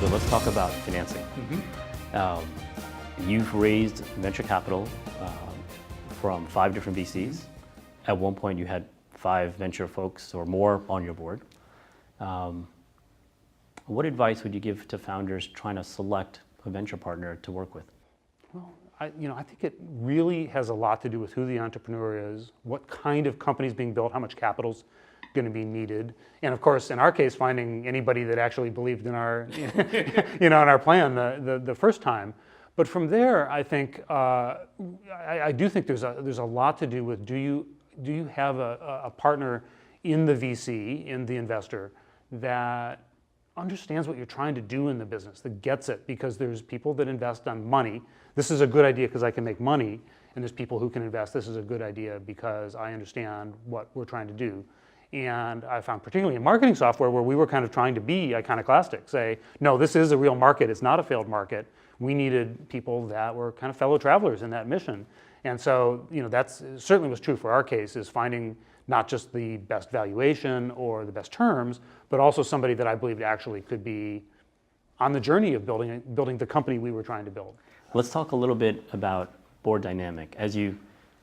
So let's talk about financing. Um, you've raised venture capital from 5 different VCs. At one point, you had 5 venture folks or more on your board. What advice would you give to founders trying to select a venture partner to work with? Well, I think it really has a lot to do with who the entrepreneur is, what kind of company is being built, how much capital's going to be needed, and of course, in our case, finding anybody that actually believed in our, in our plan the first time. But from there, I think I do think there's a lot to do with do you have a partner in the VC, in the investor, that understands what you're trying to do in the business, that gets it, because there's people that invest on money. This is a good idea because I can make money, and there's people who can invest, this is a good idea because I understand what we're trying to do. And I found particularly in marketing software where we were kind of trying to be iconoclastic, say, no, this is a real market, it's not a failed market. We needed people that were kind of fellow travelers in that mission. And so, that's certainly was true for our case, is finding not just the best valuation or the best terms, but also somebody that I believed actually could be on the journey of building the company we were trying to build. Let's talk a little bit about board dynamic. As you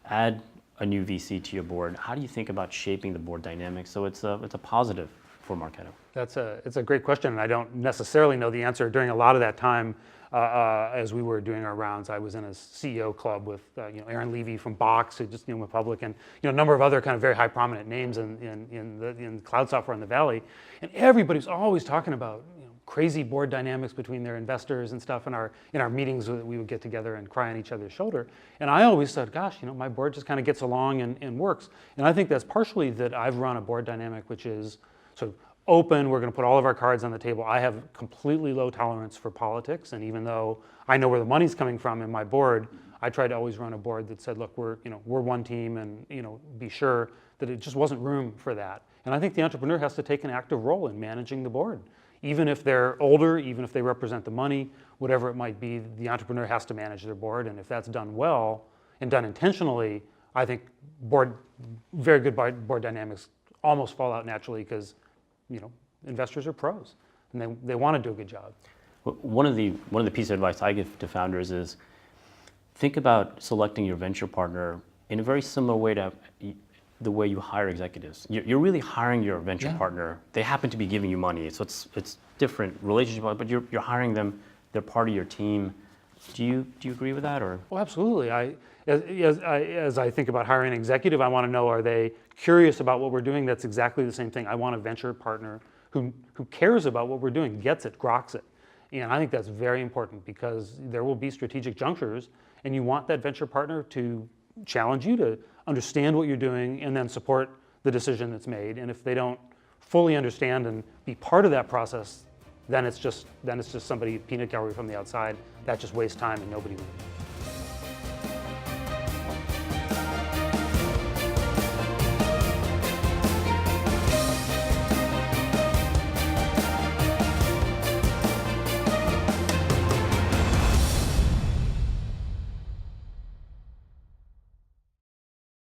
add a new VC to your board, how do you think about shaping the board dynamic so it's a positive for Marketo? It's a great question, and I don't necessarily know the answer. During a lot of that time, as we were doing our rounds, I was in a CEO club with Aaron Levy from Box, who just went public, and a number of other kind of very high prominent names in cloud software in the Valley, and everybody's always talking about crazy board dynamics between their investors and stuff. In our meetings, we would get together and cry on each other's shoulder. And I always said, gosh, my board just kind of gets along and works. And I think that's partially that I've run a board dynamic which is sort of open. We're going to put all of our cards on the table. I have completely low tolerance for politics. And even though I know where the money's coming from in my board, I try to always run a board that said, look, we're one team, and be sure that it just wasn't room for that. And I think the entrepreneur has to take an active role in managing the board. Even if they're older, even if they represent the money, whatever it might be, the entrepreneur has to manage their board. And if that's done well and done intentionally, I think very good board dynamics almost fall out naturally because, investors are pros and they want to do a good job. One of the pieces of advice I give to founders is think about selecting your venture partner in a very similar way to the way you hire executives. You're really hiring your venture partner. They happen to be giving you money, so it's different relationship, but you're hiring them. They're part of your team. Do you agree with that, or? Well, absolutely. As I think about hiring an executive, I want to know, are they curious about what we're doing? That's exactly the same thing. I want a venture partner who cares about what we're doing, gets it, groks it. And I think that's very important because there will be strategic junctures, and you want that venture partner to challenge you to understand what you're doing and then support the decision that's made. And if they don't fully understand and be part of that process, then it's just somebody peanut gallery from the outside. That just wastes time and nobody wins.